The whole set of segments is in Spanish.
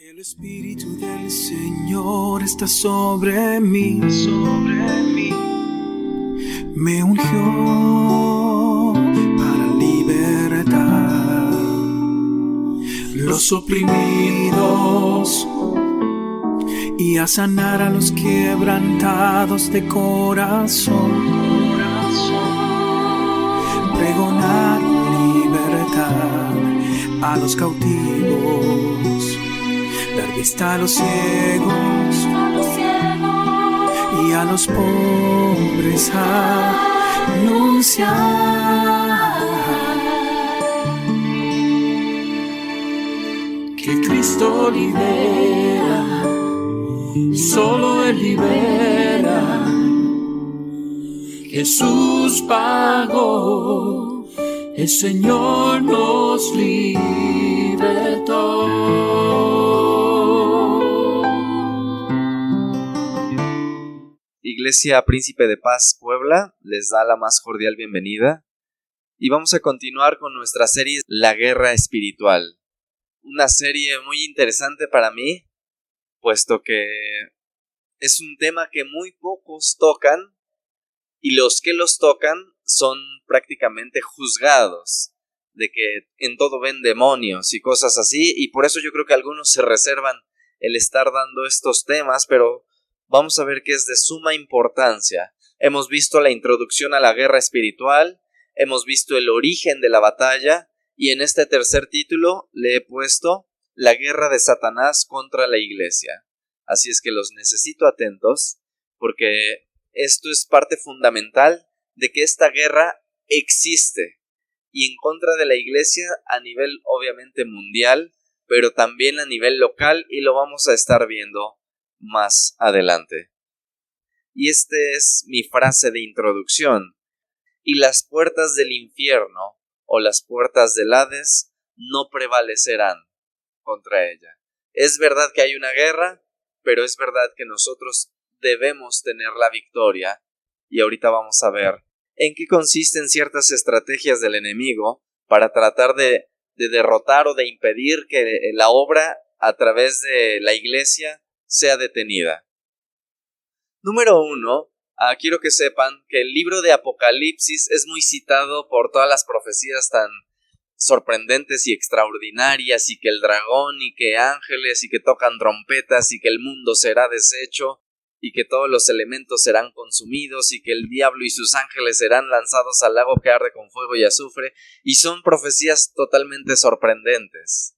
El Espíritu del Señor está sobre mí, me ungió para libertar los oprimidos y a sanar a los quebrantados de corazón, pregonar libertad a los cautivos, dar vista a los ciegos y a los pobres anunciar que Cristo libera, solo Él libera. Jesús pagó, el Señor nos libertó. Iglesia Príncipe de Paz Puebla les da la más cordial bienvenida y vamos a continuar con nuestra serie La Guerra Espiritual. Una serie muy interesante para mí, puesto que es un tema que muy pocos tocan y los que los tocan son prácticamente juzgados de que en todo ven demonios y cosas así, y por eso yo creo que algunos se reservan el estar dando estos temas, pero vamos a ver que es de suma importancia. Hemos visto la introducción a la guerra espiritual, hemos visto el origen de la batalla, y en este tercer título le he puesto La guerra de Satanás contra la iglesia. Así es que los necesito atentos, porque esto es parte fundamental de que esta guerra existe, y en contra de la iglesia a nivel obviamente mundial, pero también a nivel local, y lo vamos a estar viendo más adelante. Y esta es mi frase de introducción. Y las puertas del infierno o las puertas del Hades no prevalecerán contra ella. Es verdad que hay una guerra, pero es verdad que nosotros debemos tener la victoria, y ahorita vamos a ver en qué consisten ciertas estrategias del enemigo para tratar de derrotar o de impedir que la obra a través de la iglesia sea detenida. Número 1. Quiero que sepan que el libro de Apocalipsis es muy citado por todas las profecías tan sorprendentes y extraordinarias, y que el dragón, y que ángeles, y que tocan trompetas, y que el mundo será deshecho, y que todos los elementos serán consumidos, y que el diablo y sus ángeles serán lanzados al lago que arde con fuego y azufre, y son profecías totalmente sorprendentes.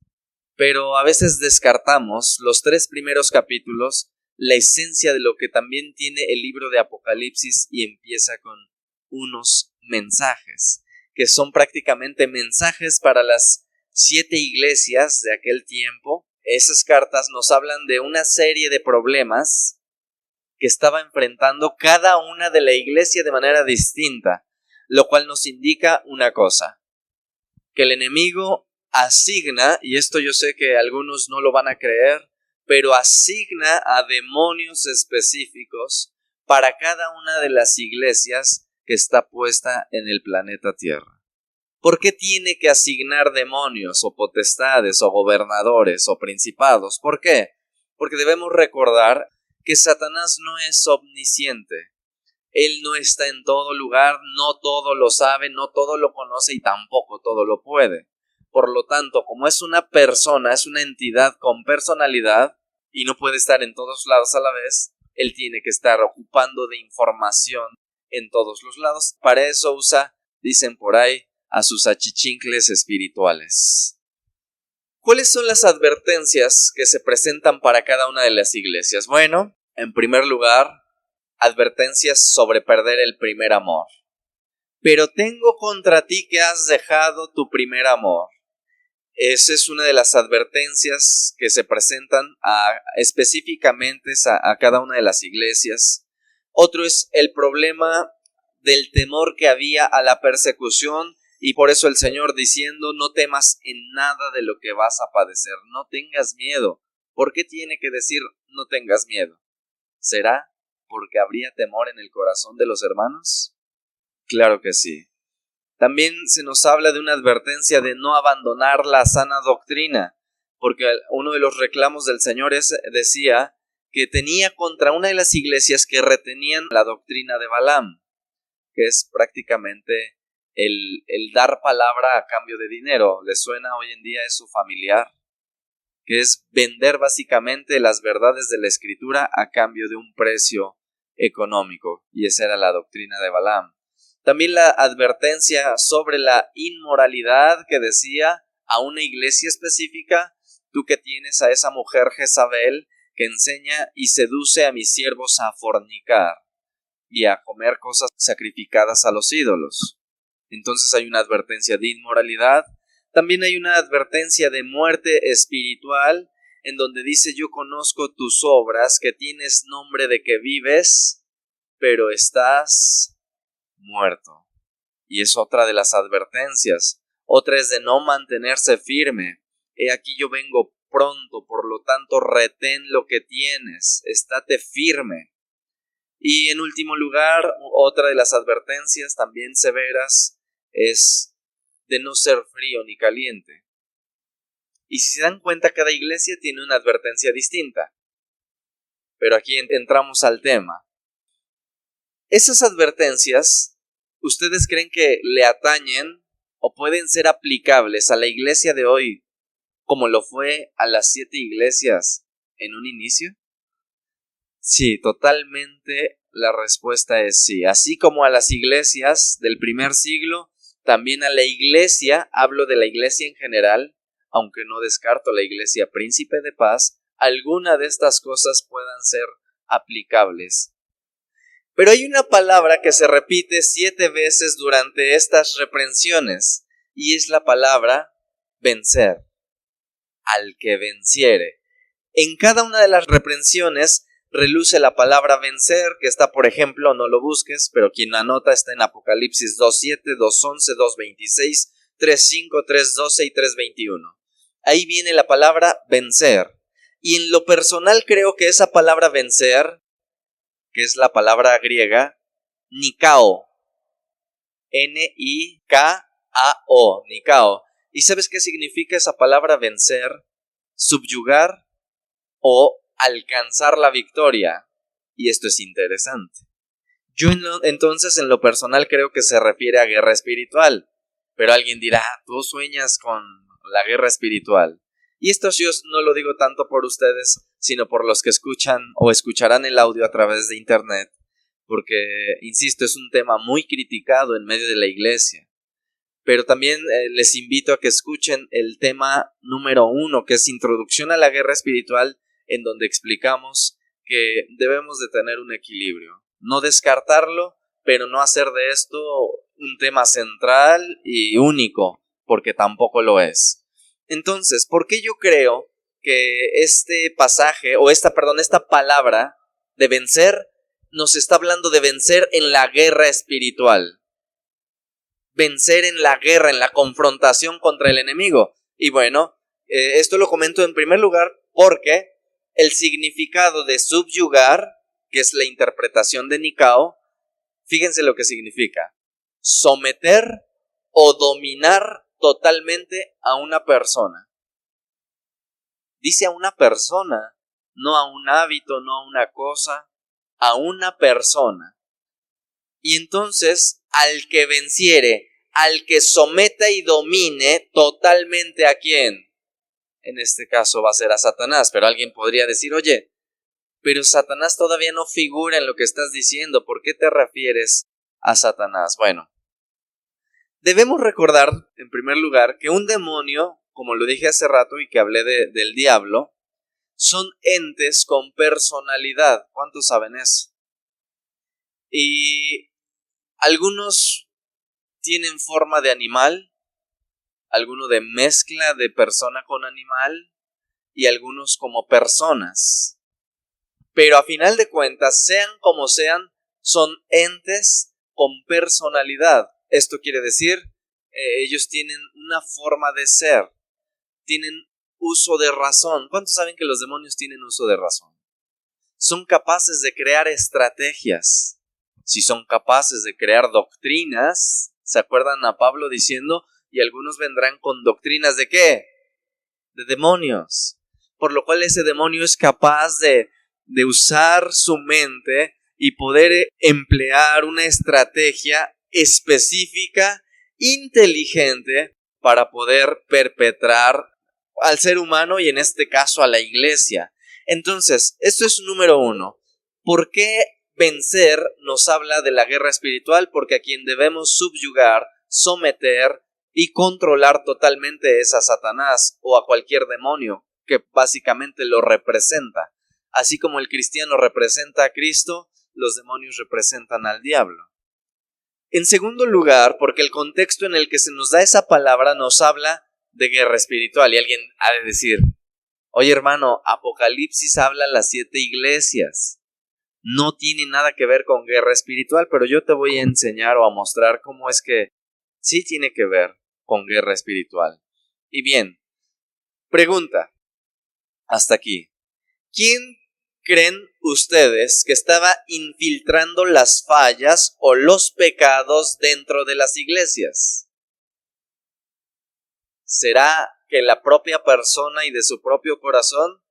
Pero a veces descartamos los 3 primeros capítulos, la esencia de lo que también tiene el libro de Apocalipsis, y empieza con unos mensajes, que son prácticamente mensajes para las 7 iglesias de aquel tiempo. Esas cartas nos hablan de una serie de problemas que estaba enfrentando cada una de la iglesia de manera distinta, lo cual nos indica una cosa, que el enemigo asigna, y esto yo sé que algunos no lo van a creer, pero asigna a demonios específicos para cada una de las iglesias que está puesta en el planeta Tierra. ¿Por qué tiene que asignar demonios o potestades o gobernadores o principados? ¿Por qué? Porque debemos recordar que Satanás no es omnisciente. Él no está en todo lugar, no todo lo sabe, no todo lo conoce y tampoco todo lo puede. Por lo tanto, como es una persona, es una entidad con personalidad y no puede estar en todos lados a la vez, él tiene que estar ocupando de información en todos los lados. Para eso usa, dicen por ahí, a sus achichincles espirituales. ¿Cuáles son las advertencias que se presentan para cada una de las iglesias? Bueno, en primer lugar, advertencias sobre perder el primer amor. Pero tengo contra ti que has dejado tu primer amor. Esa es una de las advertencias que se presentan específicamente a cada una de las iglesias. Otro es el problema del temor que había a la persecución, y por eso el Señor diciendo: no temas en nada de lo que vas a padecer, no tengas miedo. ¿Por qué tiene que decir no tengas miedo? ¿Será porque habría temor en el corazón de los hermanos? Claro que sí. También se nos habla de una advertencia de no abandonar la sana doctrina, porque uno de los reclamos del Señor decía que tenía contra una de las iglesias que retenían la doctrina de Balaam, que es prácticamente el dar palabra a cambio de dinero. ¿Les suena hoy en día eso familiar? Que es vender básicamente las verdades de la Escritura a cambio de un precio económico, y esa era la doctrina de Balaam. También la advertencia sobre la inmoralidad que decía a una iglesia específica: tú que tienes a esa mujer Jezabel que enseña y seduce a mis siervos a fornicar y a comer cosas sacrificadas a los ídolos. Entonces hay una advertencia de inmoralidad. También hay una advertencia de muerte espiritual, en donde dice: yo conozco tus obras, que tienes nombre de que vives, pero estás muerto. Y es otra de las advertencias. Otra es de no mantenerse firme. He aquí yo vengo pronto, por lo tanto retén lo que tienes, estate firme. Y en último lugar, otra de las advertencias también severas es de no ser frío ni caliente. Y si se dan cuenta, cada iglesia tiene una advertencia distinta. Pero aquí entramos al tema. Esas advertencias, ¿ustedes creen que le atañen o pueden ser aplicables a la iglesia de hoy como lo fue a las 7 iglesias en un inicio? Sí, totalmente la respuesta es sí. Así como a las iglesias del primer siglo, también a la iglesia, hablo de la iglesia en general, aunque no descarto la iglesia Príncipe de Paz, alguna de estas cosas puedan ser aplicables. Pero hay una palabra que se repite 7 veces durante estas reprensiones, y es la palabra vencer. Al que venciere. En cada una de las reprensiones reluce la palabra vencer, que está, por ejemplo, no lo busques, pero quien anota está en Apocalipsis 2:7, 2:11, 2:26, 3:5, 3:12 y 3:21. Ahí viene la palabra vencer. Y en lo personal creo que esa palabra vencer, que es la palabra griega nikao, Nikao, nikao. ¿Y sabes qué significa esa palabra vencer? Subyugar o alcanzar la victoria. Y esto es interesante. Yo entonces en lo personal creo que se refiere a guerra espiritual. Pero alguien dirá: tú sueñas con la guerra espiritual. Y esto yo no lo digo tanto por ustedes, sino por los que escuchan o escucharán el audio a través de internet. Porque, insisto, es un tema muy criticado en medio de la iglesia. Pero también les invito a que escuchen el tema número 1, que es Introducción a la Guerra Espiritual, en donde explicamos que debemos de tener un equilibrio. No descartarlo, pero no hacer de esto un tema central y único, porque tampoco lo es. Entonces, ¿por qué yo creo que este pasaje, esta palabra de vencer, nos está hablando de vencer en la guerra espiritual? Vencer en la guerra, en la confrontación contra el enemigo. Y bueno, esto lo comento en primer lugar porque el significado de subyugar, que es la interpretación de Nikao, fíjense lo que significa: someter o dominar totalmente a una persona. Dice a una persona, no a un hábito, no a una cosa, a una persona. Y entonces, al que venciere, al que someta y domine totalmente, ¿a quién? En este caso va a ser a Satanás, pero alguien podría decir: oye, pero Satanás todavía no figura en lo que estás diciendo, ¿por qué te refieres a Satanás? Bueno, debemos recordar, en primer lugar, que un demonio, como lo dije hace rato y que hablé del diablo, son entes con personalidad. ¿Cuántos saben eso? Y algunos tienen forma de animal, algunos de mezcla de persona con animal y algunos como personas. Pero a final de cuentas, sean como sean, son entes con personalidad. Esto quiere decir, ellos tienen una forma de ser, tienen uso de razón. ¿Cuántos saben que los demonios tienen uso de razón? Son capaces de crear estrategias. Si son capaces de crear doctrinas, ¿se acuerdan a Pablo diciendo: y algunos vendrán con doctrinas de qué? de demonios, por lo cual ese demonio es capaz de usar su mente y poder emplear una estrategia específica, inteligente, para poder perpetrar al ser humano y en este caso a la iglesia. Entonces, esto es número 1. ¿Por qué vencer nos habla de la guerra espiritual? Porque a quien debemos subyugar, someter y controlar totalmente es a Satanás o a cualquier demonio que básicamente lo representa. Así como el cristiano representa a Cristo, los demonios representan al diablo. En segundo lugar, porque el contexto en el que se nos da esa palabra nos habla de guerra espiritual. Y alguien ha de decir, oye hermano, Apocalipsis habla a las 7 iglesias. No tiene nada que ver con guerra espiritual, pero yo te voy a enseñar o a mostrar cómo es que sí tiene que ver con guerra espiritual. Y bien, pregunta, hasta aquí. ¿Quién creen ustedes que estaba infiltrando las fallas o los pecados dentro de las iglesias? ¿Será que la propia persona y de su propio corazón?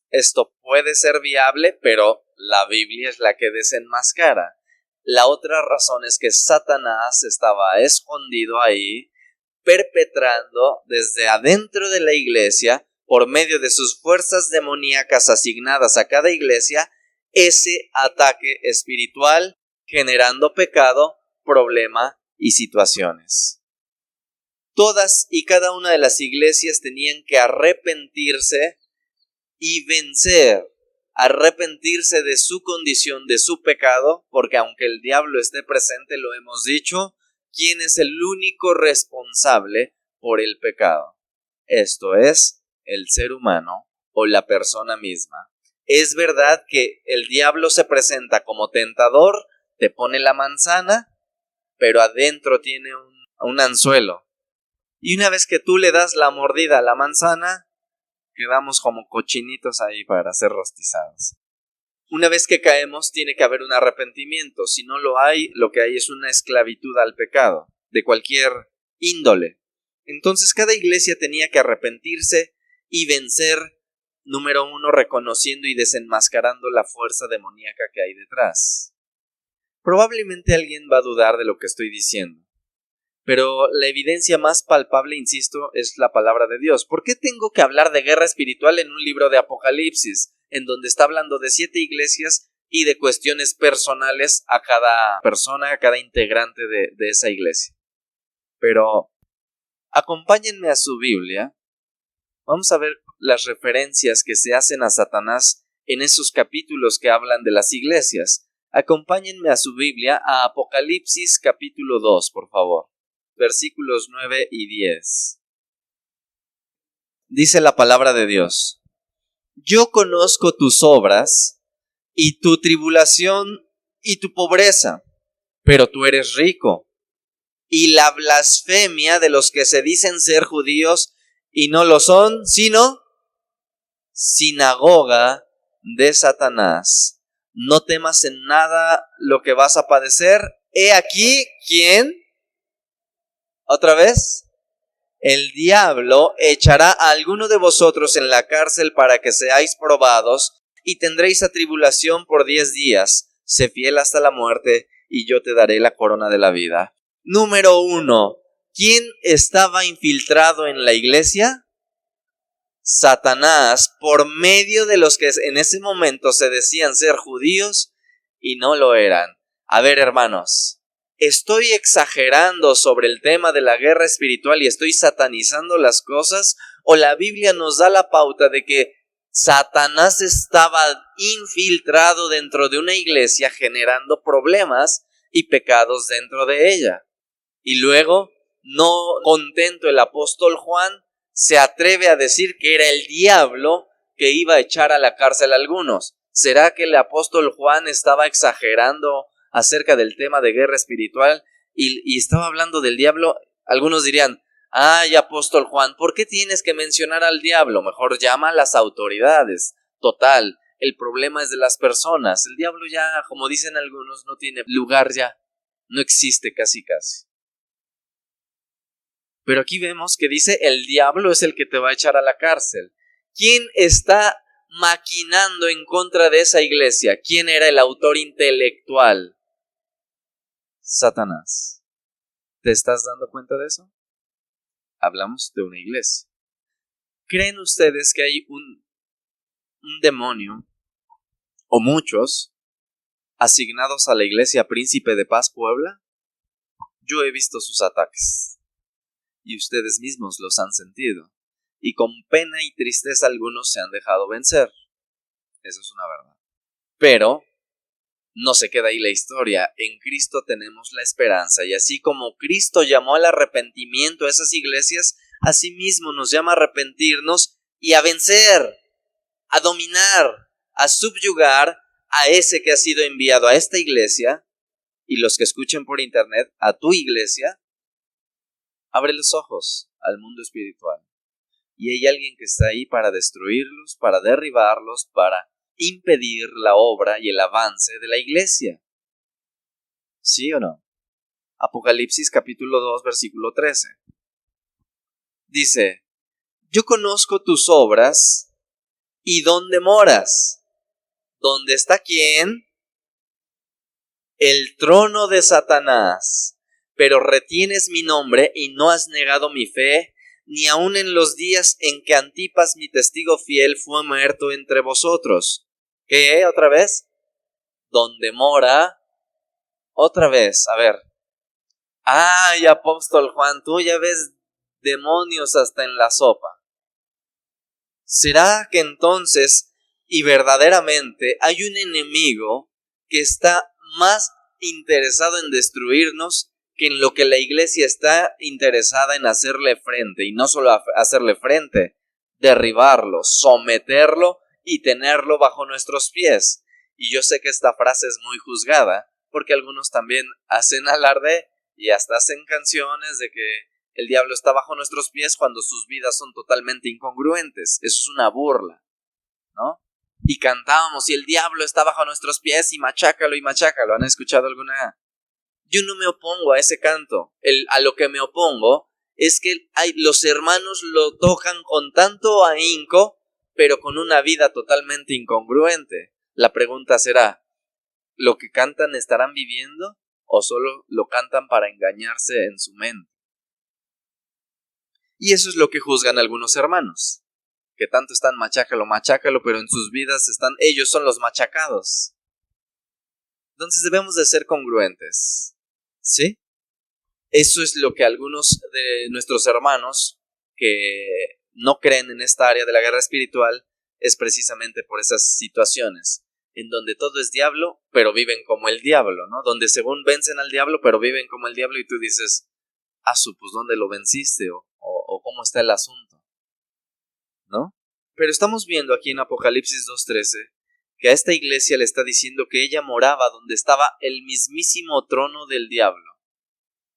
Esto puede ser viable, pero la Biblia es la que desenmascara. La otra razón es que Satanás estaba escondido ahí, perpetrando desde adentro de la iglesia, por medio de sus fuerzas demoníacas asignadas a cada iglesia, ese ataque espiritual, generando pecado, problema y situaciones. Todas y cada una de las iglesias tenían que arrepentirse y vencer, arrepentirse de su condición, de su pecado, porque aunque el diablo esté presente, lo hemos dicho, ¿quién es el único responsable por el pecado? Esto es el ser humano o la persona misma. Es verdad que el diablo se presenta como tentador, te pone la manzana, pero adentro tiene un anzuelo. Y una vez que tú le das la mordida a la manzana, quedamos como cochinitos ahí para ser rostizados. Una vez que caemos, tiene que haber un arrepentimiento. Si no lo hay, lo que hay es una esclavitud al pecado, de cualquier índole. Entonces cada iglesia tenía que arrepentirse y vencer, número 1, reconociendo y desenmascarando la fuerza demoníaca que hay detrás. Probablemente alguien va a dudar de lo que estoy diciendo, pero la evidencia más palpable, insisto, es la palabra de Dios. ¿Por qué tengo que hablar de guerra espiritual en un libro de Apocalipsis, en donde está hablando de 7 iglesias y de cuestiones personales a cada persona, a cada integrante de esa iglesia? Pero acompáñenme a su Biblia. Vamos a ver las referencias que se hacen a Satanás en esos capítulos que hablan de las iglesias. Acompáñenme a su Biblia a Apocalipsis capítulo 2, por favor. Versículos 9 y 10. Dice la palabra de Dios: Yo conozco tus obras y tu tribulación y tu pobreza, pero tú eres rico, y la blasfemia de los que se dicen ser judíos y no lo son, sino sinagoga de Satanás. No temas en nada lo que vas a padecer. He aquí, ¿quién? ¿Otra vez? El diablo echará a alguno de vosotros en la cárcel para que seáis probados, y tendréis atribulación por 10 días. Sé fiel hasta la muerte, y yo te daré la corona de la vida. Número 1. ¿Quién estaba infiltrado en la iglesia? Satanás, por medio de los que en ese momento se decían ser judíos y no lo eran. A ver, hermanos, ¿estoy exagerando sobre el tema de la guerra espiritual y estoy satanizando las cosas? ¿O la Biblia nos da la pauta de que Satanás estaba infiltrado dentro de una iglesia generando problemas y pecados dentro de ella? Y luego, no contento, el apóstol Juan se atreve a decir que era el diablo que iba a echar a la cárcel a algunos. ¿Será que el apóstol Juan estaba exagerando acerca del tema de guerra espiritual y estaba hablando del diablo? Algunos dirían: ay, apóstol Juan, ¿por qué tienes que mencionar al diablo? Mejor llama a las autoridades. Total, el problema es de las personas. El diablo ya, como dicen algunos, no tiene lugar ya. No existe casi. Pero aquí vemos que dice, el diablo es el que te va a echar a la cárcel. ¿Quién está maquinando en contra de esa iglesia? ¿Quién era el autor intelectual? Satanás. ¿Te estás dando cuenta de eso? Hablamos de una iglesia. ¿Creen ustedes que hay un demonio, o muchos, asignados a la iglesia Príncipe de Paz Puebla? Yo he visto sus ataques, y ustedes mismos los han sentido, y con pena y tristeza algunos se han dejado vencer. Eso es una verdad. Pero no se queda ahí la historia. En Cristo tenemos la esperanza, y así como Cristo llamó al arrepentimiento a esas iglesias, asimismo nos llama a arrepentirnos y a vencer, a dominar, a subyugar a ese que ha sido enviado a esta iglesia, y los que escuchen por internet, a tu iglesia. Abre los ojos al mundo espiritual, y hay alguien que está ahí para destruirlos, para derribarlos, para impedir la obra y el avance de la iglesia. ¿Sí o no? Apocalipsis capítulo 2, versículo 13. Dice, yo conozco tus obras y dónde moras. ¿Dónde está quién? El trono de Satanás. Pero retienes mi nombre y no has negado mi fe, ni aun en los días en que Antipas, mi testigo fiel, fue muerto entre vosotros. ¿Qué? ¿Otra vez? ¿Dónde mora? Otra vez, a ver. Ay, apóstol Juan, tú ya ves demonios hasta en la sopa. ¿Será que entonces, y verdaderamente, hay un enemigo que está más interesado en destruirnos que en lo que la iglesia está interesada en hacerle frente? Y no solo hacerle frente, derribarlo, someterlo y tenerlo bajo nuestros pies. Y yo sé que esta frase es muy juzgada, porque algunos también hacen alarde y hasta hacen canciones de que el diablo está bajo nuestros pies cuando sus vidas son totalmente incongruentes. Eso es una burla, ¿no? Y cantábamos, y el diablo está bajo nuestros pies, y machácalo y machácalo. ¿Han escuchado alguna? Yo no me opongo a ese canto. A lo que me opongo es que los hermanos lo tocan con tanto ahínco, pero con una vida totalmente incongruente. La pregunta será, ¿lo que cantan estarán viviendo o solo lo cantan para engañarse en su mente? Y eso es lo que juzgan algunos hermanos, que tanto están machácalo, machácalo, pero en sus vidas ellos son los machacados. Entonces debemos de ser congruentes, ¿sí? Eso es lo que algunos de nuestros hermanos que no creen en esta área de la guerra espiritual, es precisamente por esas situaciones, en donde todo es diablo, pero viven como el diablo, ¿no? Donde según vencen al diablo, pero viven como el diablo, y tú dices, pues ¿dónde lo venciste? O ¿cómo está el asunto? ¿No? Pero estamos viendo aquí en Apocalipsis 2:13 que a esta iglesia le está diciendo que ella moraba donde estaba el mismísimo trono del diablo,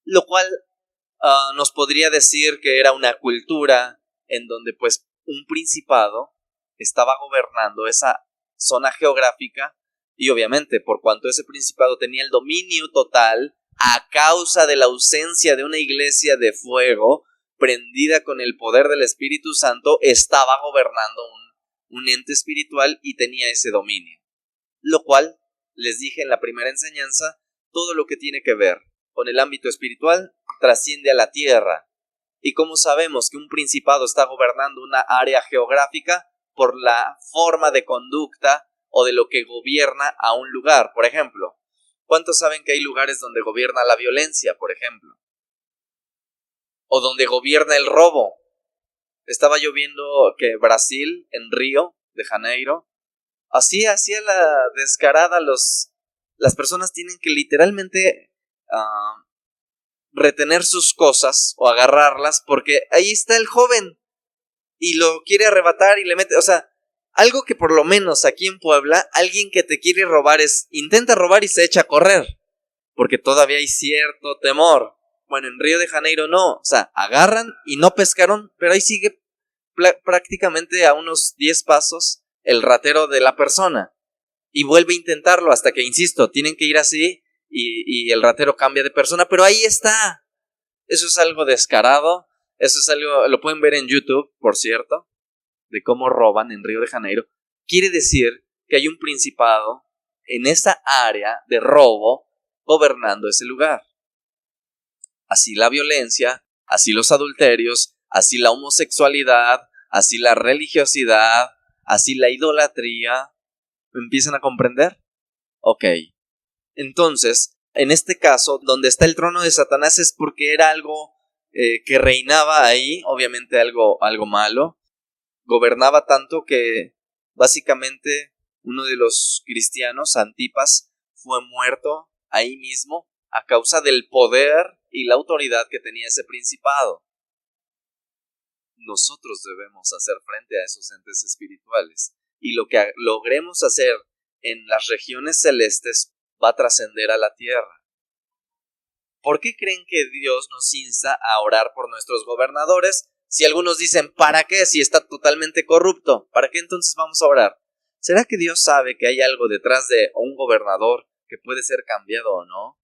lo cual nos podría decir que era una cultura en donde pues un principado estaba gobernando esa zona geográfica, y obviamente por cuanto ese principado tenía el dominio total a causa de la ausencia de una iglesia de fuego prendida con el poder del Espíritu Santo, estaba gobernando un ente espiritual y tenía ese dominio. Lo cual, les dije en la primera enseñanza, todo lo que tiene que ver con el ámbito espiritual trasciende a la tierra. ¿Y cómo sabemos que un principado está gobernando una área geográfica? Por la forma de conducta o de lo que gobierna a un lugar. Por ejemplo, ¿cuántos saben que hay lugares donde gobierna la violencia, por ejemplo? O donde gobierna el robo. Estaba yo viendo que Brasil, en Río de Janeiro, así hacía la descarada. Las personas tienen que literalmente retener sus cosas o agarrarlas porque ahí está el joven y lo quiere arrebatar y le mete, algo que por lo menos aquí en Puebla, alguien que te quiere robar intenta robar y se echa a correr, porque todavía hay cierto temor. Bueno, en Río de Janeiro no, agarran y no pescaron, pero ahí sigue prácticamente a unos 10 pasos el ratero de la persona, y vuelve a intentarlo hasta que, insisto, tienen que ir así y el ratero cambia de persona, pero ahí está. Eso es algo descarado, Eso es algo, lo pueden ver en YouTube, por cierto, de cómo roban en Río de Janeiro. Quiere decir que hay un principado en esa área de robo gobernando ese lugar. Así la violencia, así los adulterios, así la homosexualidad, así la religiosidad, así la idolatría. ¿Me empiezan a comprender? Ok. Entonces, en este caso, donde está el trono de Satanás es porque era algo que reinaba ahí, obviamente algo malo. Gobernaba tanto que básicamente uno de los cristianos, Antipas, fue muerto ahí mismo a causa del poder y la autoridad que tenía ese principado. Nosotros debemos hacer frente a esos entes espirituales, y lo que logremos hacer en las regiones celestes va a trascender a la tierra. ¿Por qué creen que Dios nos insta a orar por nuestros gobernadores? Si algunos dicen, ¿para qué? Si está totalmente corrupto, ¿para qué entonces vamos a orar? ¿Será que Dios sabe que hay algo detrás de un gobernador que puede ser cambiado o no?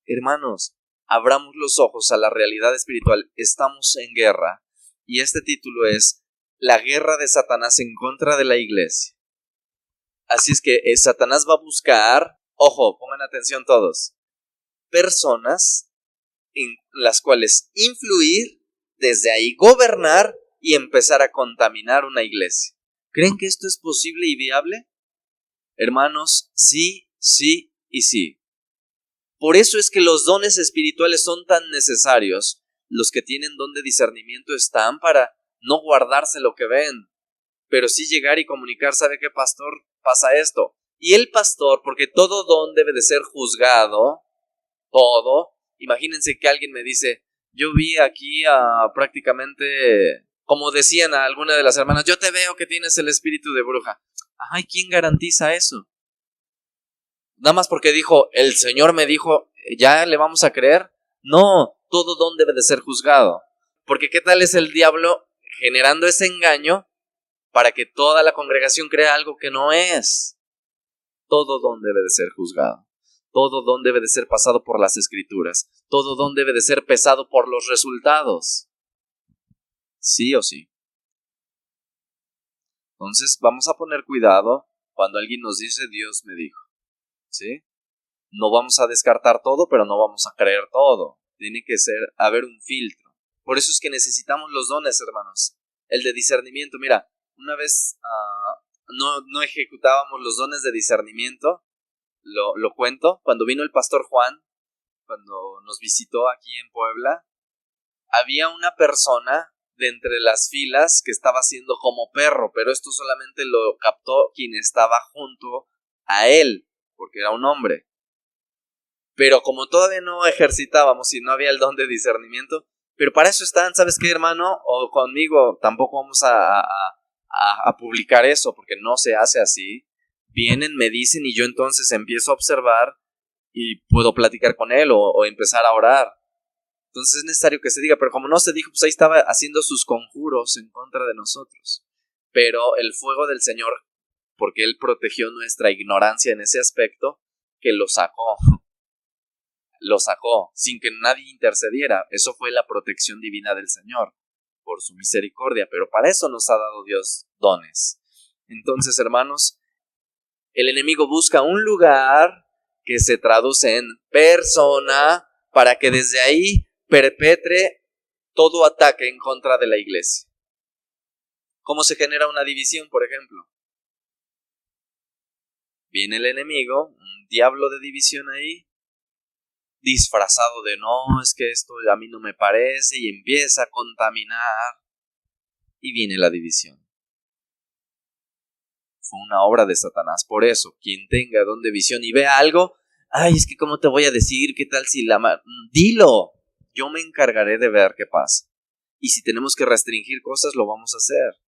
Hermanos, abramos los ojos a la realidad espiritual. Estamos en guerra, y este título es La guerra de Satanás en contra de la iglesia. Así es que Satanás va a buscar, ojo, pongan atención todos, personas en las cuales influir, desde ahí gobernar y empezar a contaminar una iglesia. ¿Creen que esto es posible y viable? Hermanos, sí, sí y sí. Por eso es que los dones espirituales son tan necesarios. Los que tienen don de discernimiento están para no guardarse lo que ven, pero sí llegar y comunicar, ¿sabe qué, pastor? Pasa esto. Y el pastor, porque todo don debe de ser juzgado, todo. Imagínense que alguien me dice, yo vi aquí prácticamente, como decían a alguna de las hermanas, yo te veo que tienes el espíritu de bruja. Ay, ¿quién garantiza eso? Nada más porque dijo, el Señor me dijo, ¿ya le vamos a creer? No, todo don debe de ser juzgado. Porque ¿qué tal es el diablo generando ese engaño para que toda la congregación crea algo que no es? Todo don debe de ser juzgado. Todo don debe de ser pasado por las escrituras. Todo don debe de ser pesado por los resultados. Sí o sí. Entonces vamos a poner cuidado cuando alguien nos dice Dios me dijo. ¿Sí? No vamos a descartar todo, pero no vamos a creer todo. Tiene que haber un filtro. Por eso es que necesitamos los dones, hermanos. El de discernimiento. Mira, una vez no ejecutábamos los dones de discernimiento. Lo cuento. Cuando vino el pastor Juan, cuando nos visitó aquí en Puebla, había una persona de entre las filas que estaba haciendo como perro, pero esto solamente lo captó quien estaba junto a él, porque era un hombre. Pero como todavía no ejercitábamos y no había el don de discernimiento, pero para eso están, ¿sabes qué, hermano? O conmigo tampoco vamos a publicar eso, porque no se hace así. Vienen, me dicen y yo entonces empiezo a observar y puedo platicar con él o empezar a orar. Entonces es necesario que se diga, pero como no se dijo, pues ahí estaba haciendo sus conjuros en contra de nosotros. Pero el fuego del Señor, porque Él protegió nuestra ignorancia en ese aspecto, que lo sacó sin que nadie intercediera. Eso fue la protección divina del Señor, por su misericordia, pero para eso nos ha dado Dios dones. Entonces, hermanos, el enemigo busca un lugar que se traduce en persona para que desde ahí perpetre todo ataque en contra de la iglesia. ¿Cómo se genera una división, por ejemplo? Viene el enemigo, un diablo de división ahí, disfrazado de no, es que esto a mí no me parece, y empieza a contaminar, y viene la división. Fue una obra de Satanás. Por eso, quien tenga don de visión y vea algo, ay, es que cómo te voy a decir, qué tal si dilo, yo me encargaré de ver qué pasa. Y si tenemos que restringir cosas, lo vamos a hacer.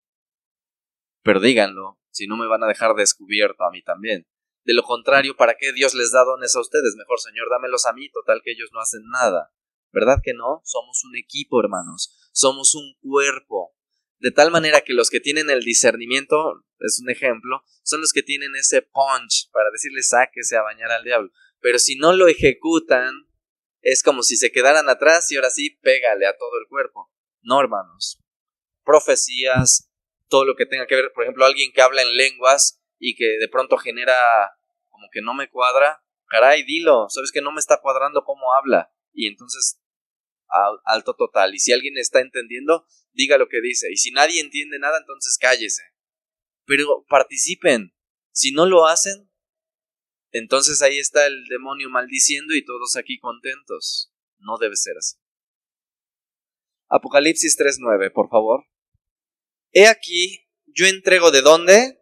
Pero díganlo, si no me van a dejar descubierto a mí también. De lo contrario, ¿para qué Dios les da dones a ustedes? Mejor, Señor, dámelos a mí, total que ellos no hacen nada. ¿Verdad que no? Somos un equipo, hermanos. Somos un cuerpo. De tal manera que los que tienen el discernimiento, es un ejemplo, son los que tienen ese punch para decirles sáquese a bañar al diablo. Pero si no lo ejecutan, es como si se quedaran atrás y ahora sí, pégale a todo el cuerpo. No, hermanos. Profecías, todo lo que tenga que ver, por ejemplo, alguien que habla en lenguas y que de pronto genera como que no me cuadra, caray, dilo, sabes que no me está cuadrando cómo habla, y entonces alto total, y si alguien está entendiendo, diga lo que dice, y si nadie entiende nada, entonces cállese, pero participen. Si no lo hacen, entonces ahí está el demonio maldiciendo y todos aquí contentos. No debe ser así. Apocalipsis 3:9, por favor. He aquí, yo entrego ¿de dónde?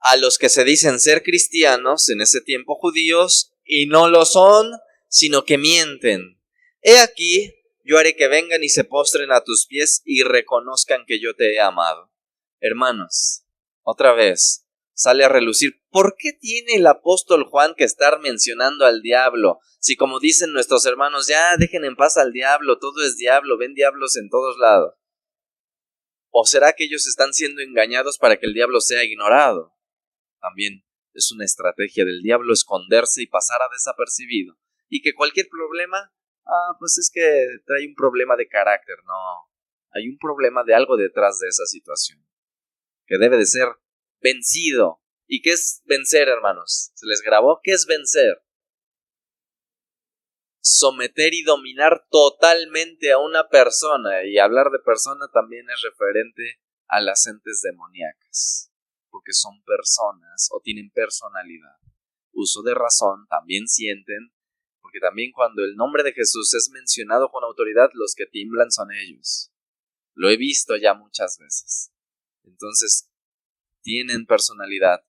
A los que se dicen ser cristianos, en ese tiempo judíos, y no lo son, sino que mienten. He aquí, yo haré que vengan y se postren a tus pies y reconozcan que yo te he amado. Hermanos, otra vez, sale a relucir. ¿Por qué tiene el apóstol Juan que estar mencionando al diablo? Si como dicen nuestros hermanos, ya dejen en paz al diablo, todo es diablo, ven diablos en todos lados. ¿O será que ellos están siendo engañados para que el diablo sea ignorado? También es una estrategia del diablo esconderse y pasar a desapercibido. Y que cualquier problema, pues es que trae un problema de carácter. No, hay un problema de algo detrás de esa situación, que debe de ser vencido. ¿Y qué es vencer, hermanos? ¿Se les grabó? ¿Qué es vencer? Someter y dominar totalmente a una persona. Y hablar de persona también es referente a las entes demoníacas, porque son personas o tienen personalidad, uso de razón, también sienten, porque también cuando el nombre de Jesús es mencionado con autoridad, los que tiemblan son ellos. Lo he visto ya muchas veces. Entonces, tienen personalidad.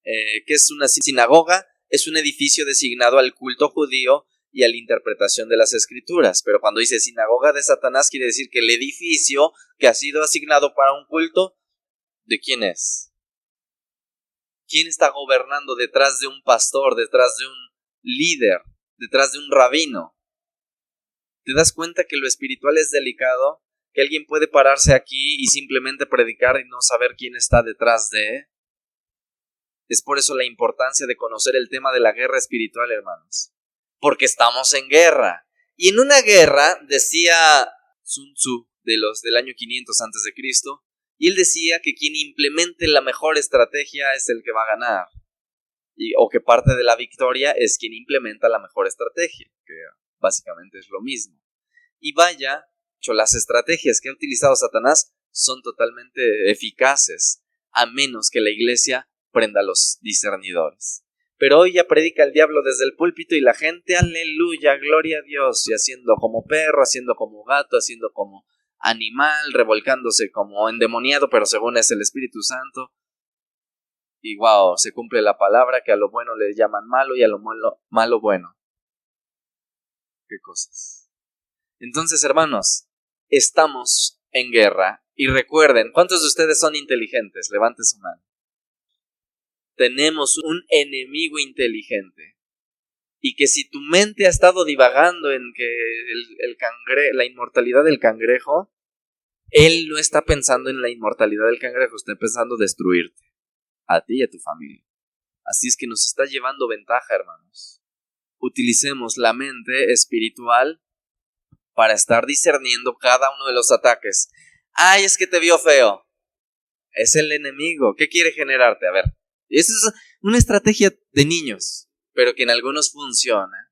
¿Qué es una sinagoga? Es un edificio designado al culto judío y a la interpretación de las escrituras. Pero cuando dice sinagoga de Satanás, quiere decir que el edificio que ha sido asignado para un culto, ¿de quién es? ¿Quién está gobernando detrás de un pastor, detrás de un líder, detrás de un rabino? ¿Te das cuenta que lo espiritual es delicado? Que alguien puede pararse aquí y simplemente predicar y no saber quién está detrás de. Es por eso la importancia de conocer el tema de la guerra espiritual, hermanos. Porque estamos en guerra. Y en una guerra, decía Sun Tzu, del año 500 antes de Cristo, y él decía que quien implemente la mejor estrategia es el que va a ganar. O que parte de la victoria es quien implementa la mejor estrategia, que básicamente es lo mismo. Y vaya, las estrategias que ha utilizado Satanás son totalmente eficaces, a menos que la iglesia prenda los discernidores. Pero hoy ya predica el diablo desde el púlpito y la gente, aleluya, gloria a Dios, y haciendo como perro, haciendo como gato, haciendo como animal, revolcándose como endemoniado, pero según es el Espíritu Santo. Y wow, se cumple la palabra que a lo bueno le llaman malo y a lo malo bueno. ¿Qué cosas? Entonces, hermanos, estamos en guerra. Y recuerden, ¿cuántos de ustedes son inteligentes? Levante su mano. Tenemos un enemigo inteligente. Y que si tu mente ha estado divagando en que la inmortalidad del cangrejo, él no está pensando en la inmortalidad del cangrejo, está pensando destruirte, a ti y a tu familia. Así es que nos está llevando ventaja, hermanos. Utilicemos la mente espiritual para estar discerniendo cada uno de los ataques. Ay, es que te vio feo. Es el enemigo. ¿Qué quiere generarte? A ver, esa es una estrategia de niños, pero que en algunos funciona.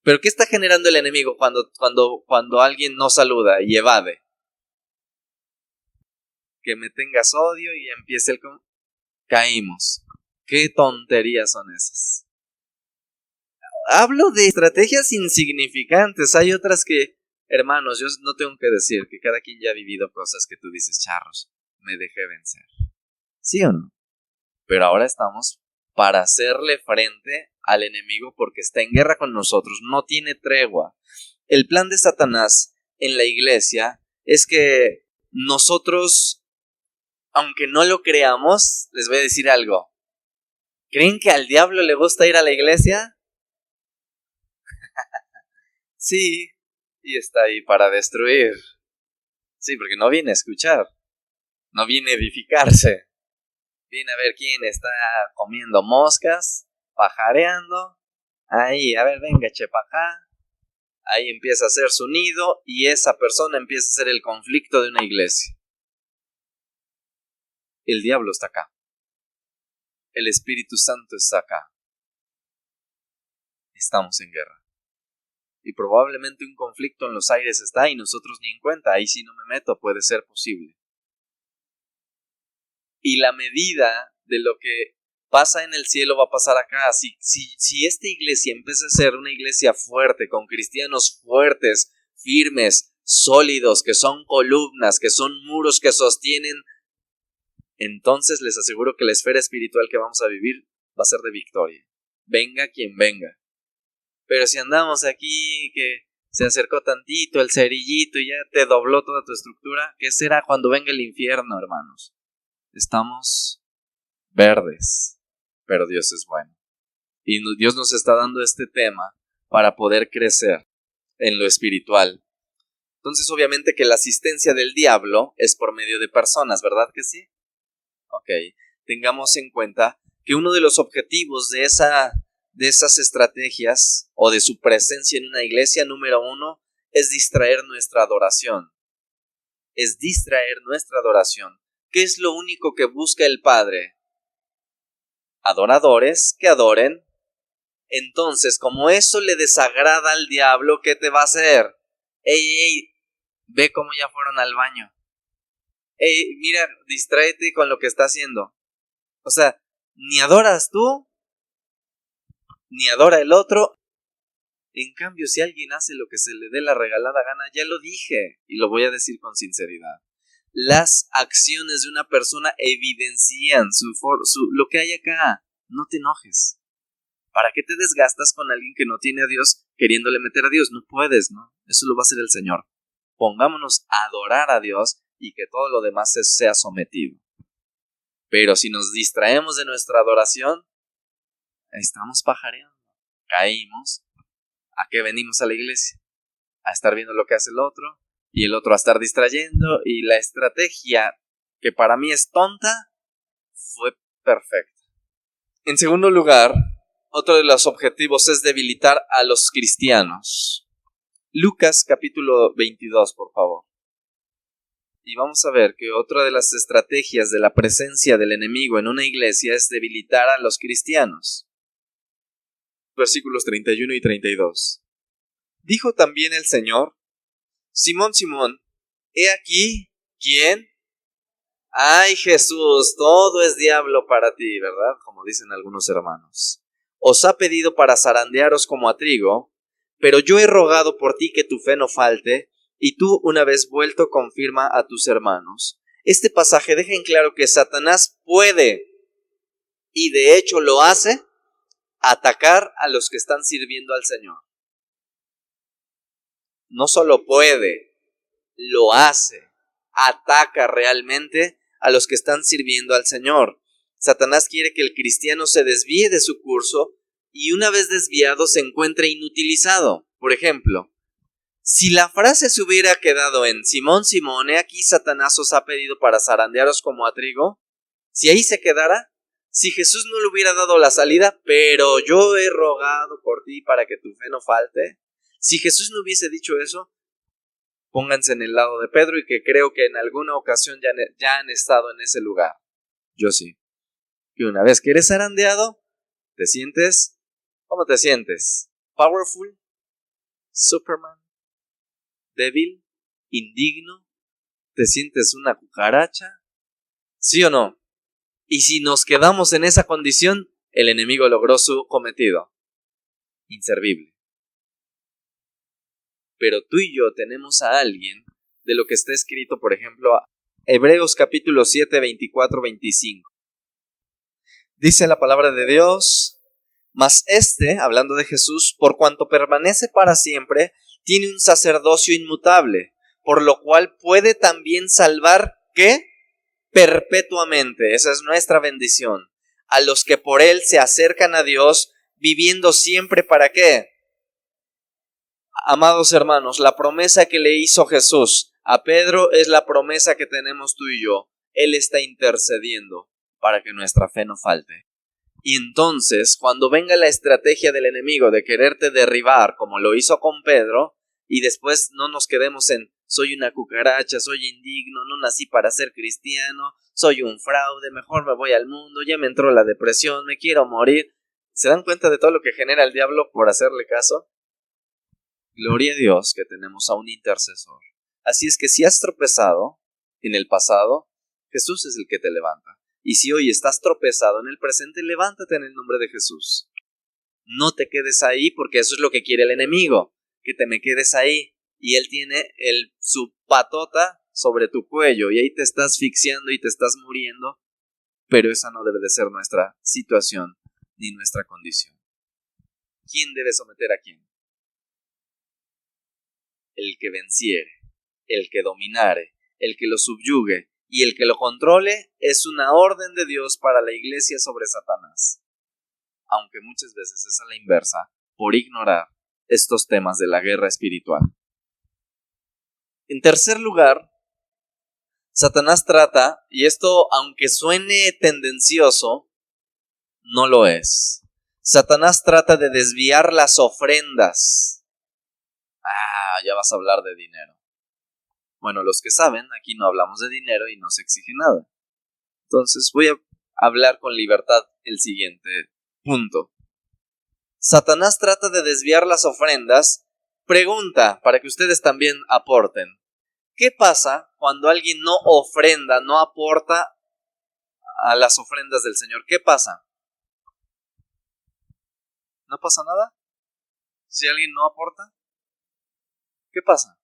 ¿Pero qué está generando el enemigo cuando alguien no saluda y evade? Que me tengas odio y empiece caímos. ¿Qué tonterías son esas? Hablo de estrategias insignificantes. Hay otras que, hermanos, yo no tengo que decir que cada quien ya ha vivido cosas que tú dices, charros, me dejé vencer. ¿Sí o no? Pero ahora estamos para hacerle frente al enemigo porque está en guerra con nosotros, no tiene tregua. El plan de Satanás en la iglesia es que nosotros, aunque no lo creamos, les voy a decir algo. ¿Creen que al diablo le gusta ir a la iglesia? Sí, y está ahí para destruir. Sí, porque no viene a escuchar, no viene a edificarse. Viene a ver quién está comiendo moscas, pajareando. Ahí, a ver, venga, chepa acá. ahí empieza a ser su nido y esa persona empieza a ser el conflicto de una iglesia. El diablo está acá. El Espíritu Santo está acá. Estamos en guerra. Y probablemente un conflicto en los aires está y nosotros ni en cuenta. Ahí sí no me meto, puede ser posible. Y la medida de lo que pasa en el cielo va a pasar acá. Si esta iglesia empieza a ser una iglesia fuerte, con cristianos fuertes, firmes, sólidos, que son columnas, que son muros que sostienen, entonces les aseguro que la esfera espiritual que vamos a vivir va a ser de victoria. Venga quien venga. Pero si andamos aquí, que se acercó tantito el cerillito y ya te dobló toda tu estructura, ¿qué será cuando venga el infierno, hermanos? Estamos verdes, pero Dios es bueno. Y Dios nos está dando este tema para poder crecer en lo espiritual. Entonces, obviamente que la asistencia del diablo es por medio de personas, ¿verdad que sí? Ok, tengamos en cuenta que uno de los objetivos de esas estrategias o de su presencia en una iglesia, número 1, es distraer nuestra adoración. Es distraer nuestra adoración. ¿Qué es lo único que busca el Padre? Adoradores que adoren. Entonces, como eso le desagrada al diablo, ¿qué te va a hacer? ¡Ey! Ve cómo ya fueron al baño. ¡Ey! Mira, distráete con lo que está haciendo. O sea, ni adoras tú, ni adora el otro. En cambio, si alguien hace lo que se le dé la regalada gana, ya lo dije, y lo voy a decir con sinceridad. Las acciones de una persona evidencian lo que hay acá. No te enojes. ¿Para qué te desgastas con alguien que no tiene a Dios queriéndole meter a Dios? No puedes, ¿no? Eso lo va a hacer el Señor. Pongámonos a adorar a Dios y que todo lo demás sea sometido. Pero si nos distraemos de nuestra adoración, estamos pajareando. Caímos. ¿A qué venimos a la iglesia? A estar viendo lo que hace el otro y el otro a estar distrayendo, y la estrategia que para mí es tonta fue perfecta. En segundo lugar, otro de los objetivos es debilitar a los cristianos. Lucas capítulo 22, por favor. Y vamos a ver que otra de las estrategias de la presencia del enemigo en una iglesia es debilitar a los cristianos. Versículos 31 y 32. Dijo también el Señor: Simón, Simón, he aquí, ¿quién? Ay, Jesús, todo es diablo para ti, ¿verdad? Como dicen algunos hermanos. Os ha pedido para zarandearos como a trigo, pero yo he rogado por ti que tu fe no falte, y tú, una vez vuelto, confirma a tus hermanos. Este pasaje deja en claro que Satanás puede, y de hecho lo hace, atacar a los que están sirviendo al Señor. No solo puede, lo hace, ataca realmente a los que están sirviendo al Señor. Satanás quiere que el cristiano se desvíe de su curso y una vez desviado se encuentre inutilizado. Por ejemplo, si la frase se hubiera quedado en Simón, Simón, he aquí Satanás os ha pedido para zarandearos como a trigo, si ahí se quedara, si Jesús no le hubiera dado la salida, pero yo he rogado por ti para que tu fe no falte, si Jesús no hubiese dicho eso, pónganse en el lado de Pedro, y que creo que en alguna ocasión ya han estado en ese lugar. Yo sí. Y una vez que eres zarandeado, ¿te sientes? ¿Cómo te sientes? ¿Powerful? ¿Superman? ¿Débil? ¿Indigno? ¿Te sientes una cucaracha? ¿Sí o no? Y si nos quedamos en esa condición, el enemigo logró su cometido. Inservible. Pero tú y yo tenemos a alguien de lo que está escrito, por ejemplo, Hebreos capítulo 7, 24, 25. Dice la palabra de Dios: mas hablando de Jesús, por cuanto permanece para siempre, tiene un sacerdocio inmutable, por lo cual puede también salvar, ¿qué? Perpetuamente. Esa es nuestra bendición. A los que por él se acercan a Dios, viviendo siempre, ¿para qué? Amados hermanos, la promesa que le hizo Jesús a Pedro es la promesa que tenemos tú y yo. Él está intercediendo para que nuestra fe no falte. Y entonces, cuando venga la estrategia del enemigo de quererte derribar, como lo hizo con Pedro, y después no nos quedemos en soy una cucaracha, soy indigno, no nací para ser cristiano, soy un fraude, mejor me voy al mundo, ya me entró la depresión, me quiero morir. ¿Se dan cuenta de todo lo que genera el diablo por hacerle caso? Gloria a Dios que tenemos a un intercesor. Así es que si has tropezado en el pasado, Jesús es el que te levanta. Y si hoy estás tropezado en el presente, levántate en el nombre de Jesús. No te quedes ahí porque eso es lo que quiere el enemigo, que te me quedes ahí. Y él tiene su patota sobre tu cuello y ahí te estás asfixiando y te estás muriendo. Pero esa no debe de ser nuestra situación ni nuestra condición. ¿Quién debe someter a quién? El que venciere, el que dominare, el que lo subyugue y el que lo controle es una orden de Dios para la iglesia sobre Satanás. Aunque muchas veces es a la inversa, por ignorar estos temas de la guerra espiritual. En tercer lugar, Satanás trata, y esto aunque suene tendencioso, no lo es. Satanás trata de desviar las ofrendas. Ya vas a hablar de dinero. Bueno, los que saben, aquí no hablamos de dinero y no se exige nada. Entonces voy a hablar con libertad el siguiente punto. Satanás trata de desviar las ofrendas. Pregunta, para que ustedes también aporten. ¿Qué pasa cuando alguien no ofrenda, no aporta a las ofrendas del Señor? ¿Qué pasa? ¿No pasa nada? Si alguien no aporta, ¿qué pasa?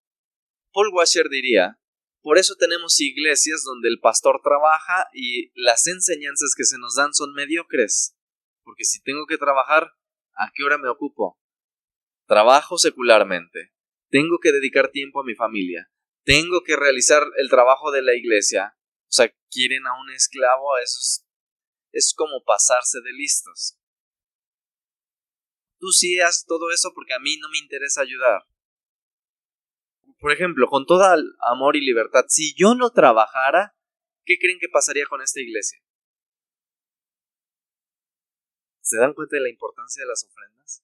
Paul Washer diría, por eso tenemos iglesias donde el pastor trabaja y las enseñanzas que se nos dan son mediocres. Porque si tengo que trabajar, ¿a qué hora me ocupo? Trabajo secularmente. Tengo que dedicar tiempo a mi familia. Tengo que realizar el trabajo de la iglesia. O sea, quieren a un esclavo, eso es como pasarse de listos. Tú sí haces todo eso porque a mí no me interesa ayudar. Por ejemplo, con todo amor y libertad, si yo no trabajara, ¿qué creen que pasaría con esta iglesia? ¿Se dan cuenta de la importancia de las ofrendas?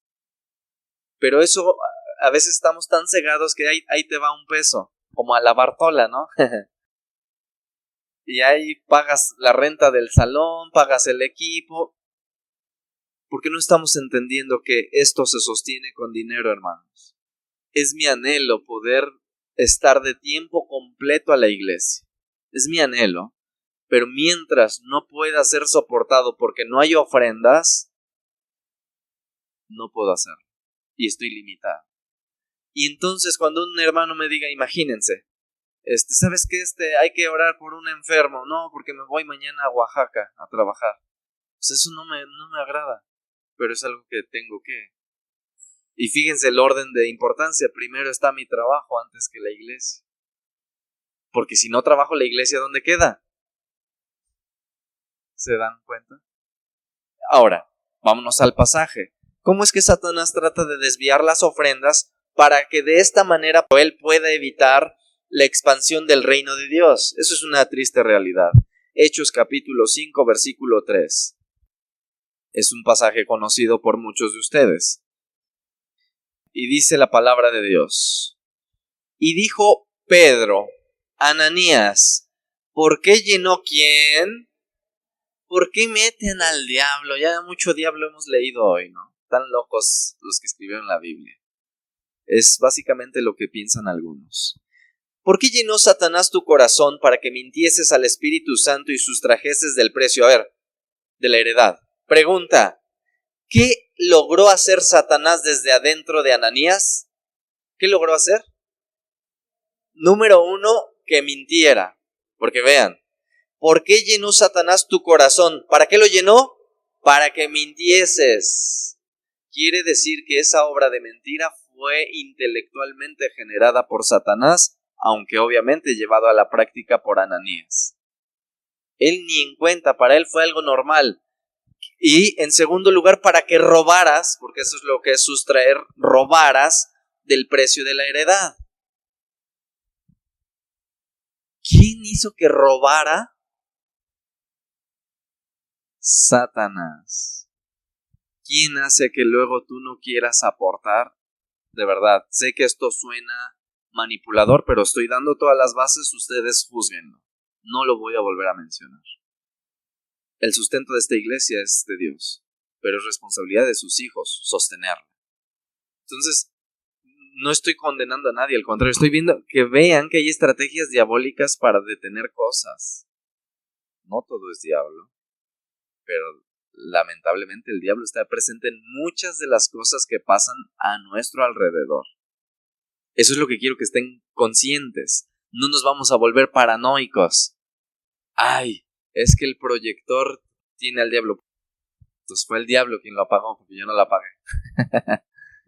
Pero eso, a veces estamos tan cegados que ahí te va un peso, como a la Bartola, ¿no? Y ahí pagas la renta del salón, pagas el equipo. ¿Por qué no estamos entendiendo que esto se sostiene con dinero, hermanos? Es mi anhelo poder estar de tiempo completo a la iglesia. Es mi anhelo. Pero mientras no pueda ser soportado porque no hay ofrendas, no puedo hacerlo. Y estoy limitado. Y entonces cuando un hermano me diga, imagínense, ¿sabes qué? Hay que orar por un enfermo. No, porque me voy mañana a Oaxaca a trabajar. Pues eso no me agrada. Pero es algo que tengo que. Y fíjense el orden de importancia. Primero está mi trabajo antes que la iglesia. Porque si no trabajo la iglesia, ¿dónde queda? ¿Se dan cuenta? Ahora, vámonos al pasaje. ¿Cómo es que Satanás trata de desviar las ofrendas para que de esta manera él pueda evitar la expansión del reino de Dios? Eso es una triste realidad. Hechos capítulo 5, versículo 3. Es un pasaje conocido por muchos de ustedes. Y dice la palabra de Dios. Y dijo Pedro, Ananías, ¿por qué llenó quién? ¿Por qué meten al diablo? Ya mucho diablo hemos leído hoy, ¿no? Tan locos los que escribieron la Biblia. Es básicamente lo que piensan algunos. ¿Por qué llenó Satanás tu corazón para que mintieses al Espíritu Santo y sustrajeses del precio? De la heredad. Pregunta, ¿qué logró hacer Satanás desde adentro de Ananías? ¿Qué logró hacer? Número 1, que mintiera. Porque vean, ¿por qué llenó Satanás tu corazón? ¿Para qué lo llenó? Para que mintieses. Quiere decir que esa obra de mentira fue intelectualmente generada por Satanás, aunque obviamente llevado a la práctica por Ananías. Él ni en cuenta, para él fue algo normal. Y en segundo lugar, para que robaras, porque eso es lo que es sustraer, robaras del precio de la heredad. ¿Quién hizo que robara? Satanás. ¿Quién hace que luego tú no quieras aportar? De verdad, sé que esto suena manipulador, pero estoy dando todas las bases, ustedes juzguenlo. No lo voy a volver a mencionar. El sustento de esta iglesia es de Dios, pero es responsabilidad de sus hijos sostenerla. Entonces, no estoy condenando a nadie, al contrario, estoy viendo que vean que hay estrategias diabólicas para detener cosas. No todo es diablo, pero lamentablemente el diablo está presente en muchas de las cosas que pasan a nuestro alrededor. Eso es lo que quiero que estén conscientes. No nos vamos a volver paranoicos. Ay, es que el proyector tiene al diablo. Entonces fue el diablo quien lo apagó, porque yo no lo apagué.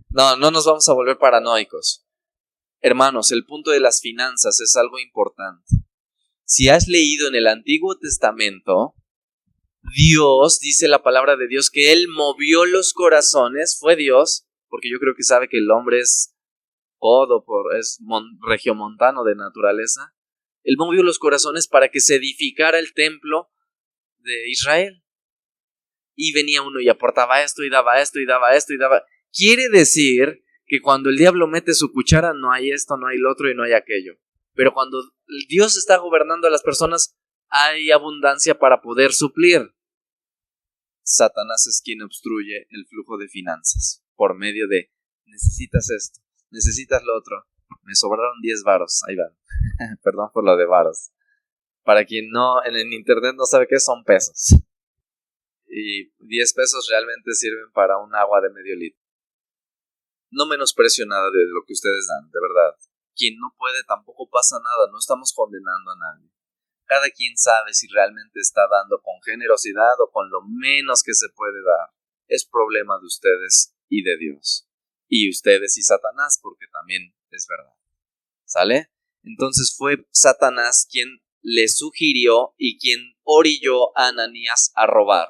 No nos vamos a volver paranoicos. Hermanos, el punto de las finanzas es algo importante. Si has leído en el Antiguo Testamento, Dios, dice la palabra de Dios, que Él movió los corazones, fue Dios, porque yo creo que sabe que el hombre es regiomontano de naturaleza. Él movió los corazones para que se edificara el templo de Israel. Y venía uno y aportaba esto, y daba esto, y daba esto, y daba. Quiere decir que cuando el diablo mete su cuchara, no hay esto, no hay lo otro y no hay aquello. Pero cuando Dios está gobernando a las personas, hay abundancia para poder suplir. Satanás es quien obstruye el flujo de finanzas por medio de necesitas esto, necesitas lo otro. Me sobraron 10 varos, ahí van. Perdón por lo de varos. Para quien no en el internet no sabe qué son pesos. Y 10 pesos realmente sirven para un agua de medio litro. No menosprecio nada de lo que ustedes dan, de verdad. Quien no puede tampoco pasa nada, no estamos condenando a nadie. Cada quien sabe si realmente está dando con generosidad o con lo menos que se puede dar. Es problema de ustedes y de Dios. Y ustedes y Satanás, porque también es verdad. ¿Sale? Entonces fue Satanás quien le sugirió y quien orilló a Ananías a robar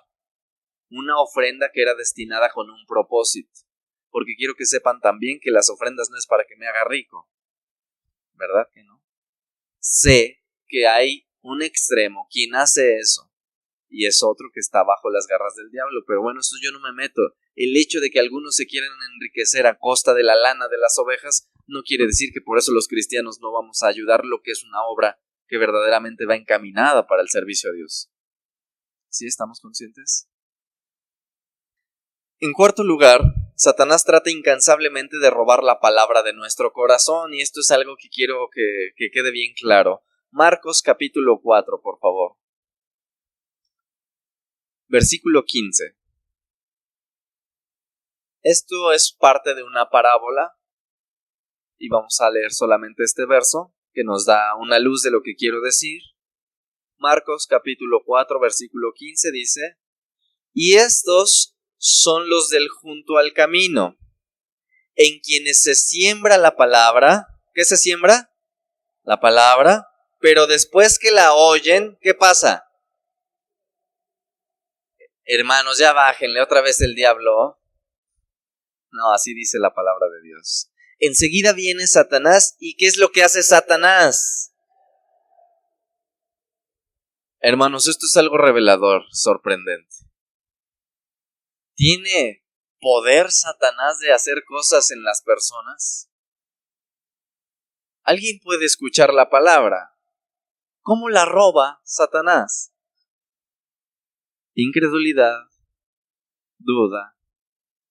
una ofrenda que era destinada con un propósito. Porque quiero que sepan también que las ofrendas no es para que me haga rico. ¿Verdad que no? Sé que hay un extremo quien hace eso y es otro que está bajo las garras del diablo, pero bueno, eso yo no me meto. El hecho de que algunos se quieran enriquecer a costa de la lana de las ovejas no quiere decir que por eso los cristianos no vamos a ayudar lo que es una obra que verdaderamente va encaminada para el servicio a Dios. ¿Sí estamos conscientes? En cuarto lugar, Satanás trata incansablemente de robar la palabra de nuestro corazón, y esto es algo que quiero que quede bien claro. Marcos capítulo 4, por favor. Versículo 15. Esto es parte de una parábola, y vamos a leer solamente este verso, que nos da una luz de lo que quiero decir. Marcos capítulo 4, versículo 15 dice: y estos son los del junto al camino, en quienes se siembra la palabra. ¿Qué se siembra? La palabra. Pero después que la oyen, ¿qué pasa? Hermanos, ya bájenle otra vez el diablo. No, así dice la palabra de Dios. Enseguida viene Satanás. ¿Y qué es lo que hace Satanás? Hermanos, esto es algo revelador, sorprendente. ¿Tiene poder Satanás de hacer cosas en las personas? Alguien puede escuchar la palabra. ¿Cómo la roba Satanás? Incredulidad, duda,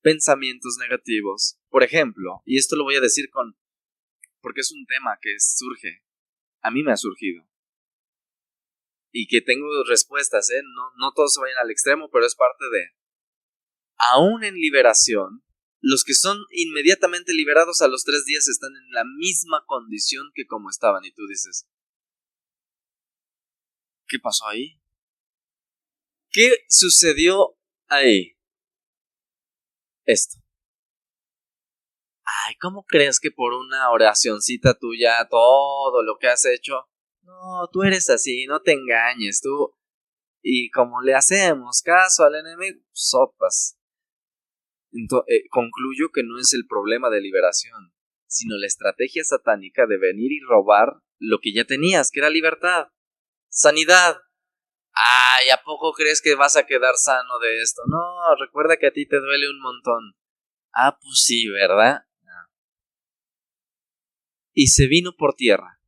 pensamientos negativos. Por ejemplo, y esto lo voy a decir porque es un tema que surge. A mí me ha surgido. Y que tengo respuestas, no todos se vayan al extremo, pero es parte de. Aún en liberación, los que son inmediatamente liberados a los 3 días están en la misma condición que como estaban. Y tú dices, ¿qué pasó ahí? ¿Qué sucedió ahí? Esto. Ay, ¿cómo crees que por una oracioncita tuya todo lo que has hecho? No, tú eres así, no te engañes, tú. Y como le hacemos caso al enemigo, sopas. Concluyo que no es el problema de liberación, sino la estrategia satánica de venir y robar lo que ya tenías, que era libertad, sanidad. Ay, ¿a poco crees que vas a quedar sano de esto? No, recuerda que a ti te duele un montón. Ah, pues sí, ¿verdad? Y se vino por tierra.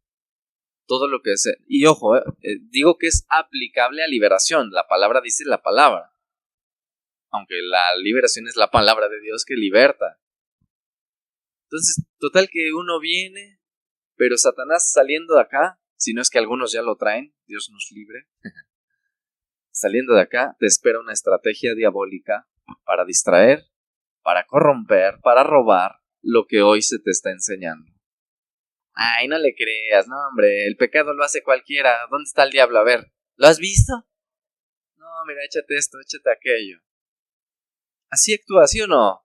Todo lo que es. Y ojo, digo que es aplicable a liberación. La palabra dice la palabra. Aunque la liberación es la palabra de Dios que liberta. Entonces, total que uno viene, pero Satanás saliendo de acá, si no es que algunos ya lo traen, Dios nos libre, saliendo de acá, te espera una estrategia diabólica para distraer, para corromper, para robar lo que hoy se te está enseñando. Ay, no le creas, no hombre, el pecado lo hace cualquiera. ¿Dónde está el diablo? A ver, ¿lo has visto? No, mira, échate esto, échate aquello. ¿Así actúa, sí o no?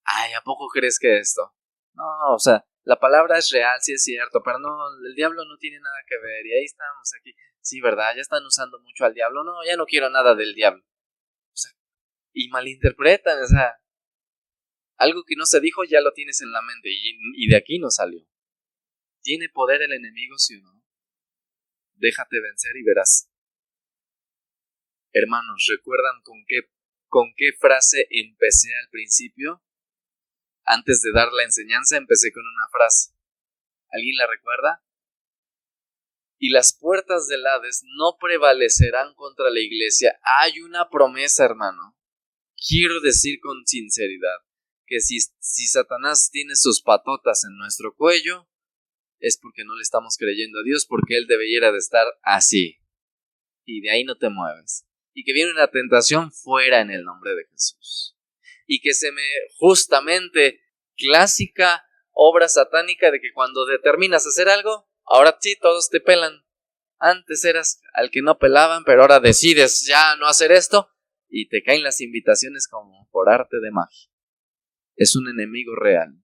Ay, ¿a poco crees que esto? No, o sea, la palabra es real, sí es cierto, pero no, el diablo no tiene nada que ver, y ahí estamos aquí. Sí, ¿verdad? Ya están usando mucho al diablo. No, ya no quiero nada del diablo. O sea, y malinterpretan, o sea, algo que no se dijo ya lo tienes en la mente, y de aquí no salió. ¿Tiene poder el enemigo, sí o no? Déjate vencer y verás. Hermanos, ¿recuerdan con qué frase empecé al principio? Antes de dar la enseñanza empecé con una frase. ¿Alguien la recuerda? Y las puertas del Hades no prevalecerán contra la iglesia. Hay una promesa, hermano. Quiero decir con sinceridad que si Satanás tiene sus patotas en nuestro cuello, es porque no le estamos creyendo a Dios, porque Él debería de estar así. Y de ahí no te mueves. Y que viene una tentación fuera en el nombre de Jesús. Y que justamente clásica obra satánica de que cuando determinas hacer algo, ahora sí todos te pelan. Antes eras al que no pelaban, pero ahora decides ya no hacer esto y te caen las invitaciones como por arte de magia. Es un enemigo real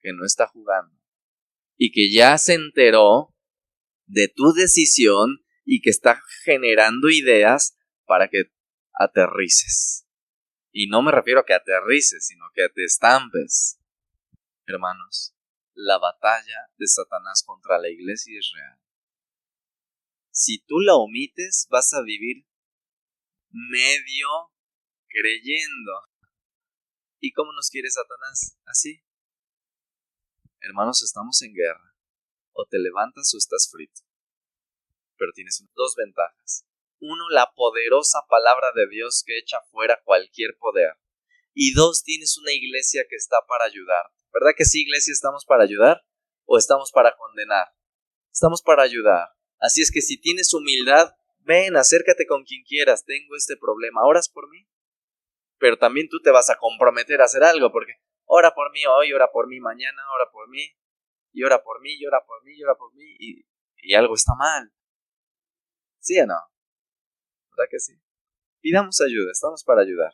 que no está jugando y que ya se enteró de tu decisión y que está generando ideas para que aterrices. Y no me refiero a que aterrices, sino que te estampes. Hermanos, la batalla de Satanás contra la iglesia es real. Si tú la omites, vas a vivir medio creyendo. ¿Y cómo nos quiere Satanás? Así. Hermanos, estamos en guerra. O te levantas o estás frito. Pero tienes dos ventajas. Uno, la poderosa palabra de Dios que echa fuera cualquier poder. Y dos, tienes una iglesia que está para ayudar. ¿Verdad que sí, iglesia, estamos para ayudar? ¿O estamos para condenar? Estamos para ayudar. Así es que si tienes humildad, ven, acércate con quien quieras. Tengo este problema. ¿Oras por mí? Pero también tú te vas a comprometer a hacer algo, porque ora por mí hoy, ora por mí mañana, ora por mí, y ora por mí, y ora por mí, y ora por mí, y algo está mal. ¿Sí o no? ¿Verdad que sí? Pidamos ayuda, estamos para ayudar.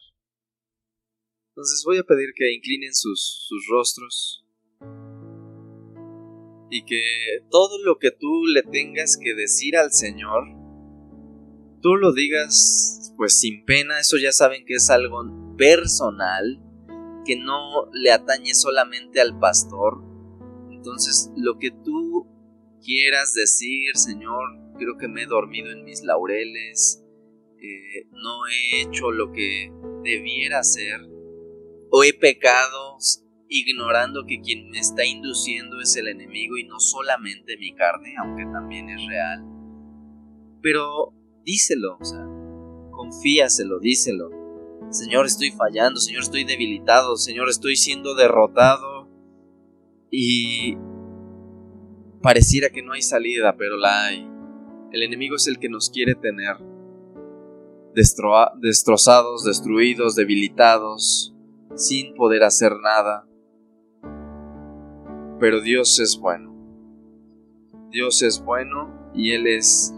Entonces voy a pedir que inclinen sus rostros y que todo lo que tú le tengas que decir al Señor, tú lo digas pues sin pena. Eso ya saben que es algo personal, que no le atañe solamente al pastor. Entonces lo que tú quieras decir: Señor, creo que me he dormido en mis laureles, no he hecho lo que debiera hacer, o he pecado ignorando que quien me está induciendo es el enemigo y no solamente mi carne, aunque también es real. Pero díselo, o sea, confíaselo, díselo. Señor, estoy fallando, Señor, estoy debilitado, Señor, estoy siendo derrotado y pareciera que no hay salida, pero la hay. El enemigo es el que nos quiere tener destrozados, destruidos, debilitados, sin poder hacer nada. Pero Dios es bueno. Dios es bueno y Él es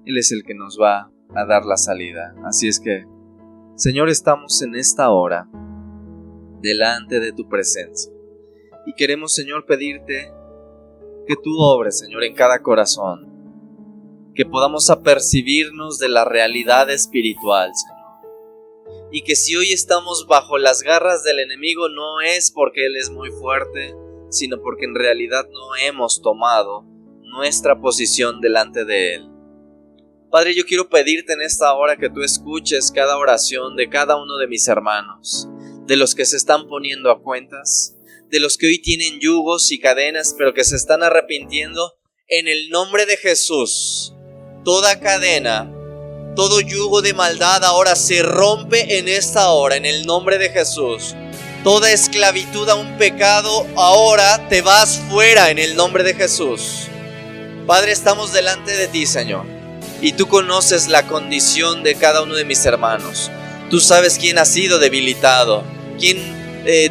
el que nos va a dar la salida. Así es que, Señor, estamos en esta hora delante de tu presencia y queremos, Señor, pedirte que tú obres, Señor, en cada corazón, que podamos apercibirnos de la realidad espiritual, Señor, y que si hoy estamos bajo las garras del enemigo no es porque Él es muy fuerte, sino porque en realidad no hemos tomado nuestra posición delante de Él. Padre, yo quiero pedirte en esta hora que tú escuches cada oración de cada uno de mis hermanos, de los que se están poniendo a cuentas, de los que hoy tienen yugos y cadenas, pero que se están arrepintiendo. En el nombre de Jesús, toda cadena, todo yugo de maldad ahora se rompe en esta hora, en el nombre de Jesús. Toda esclavitud a un pecado, ahora te vas fuera en el nombre de Jesús. Padre, estamos delante de ti, Señor, y tú conoces la condición de cada uno de mis hermanos. Tú sabes quién ha sido debilitado, quién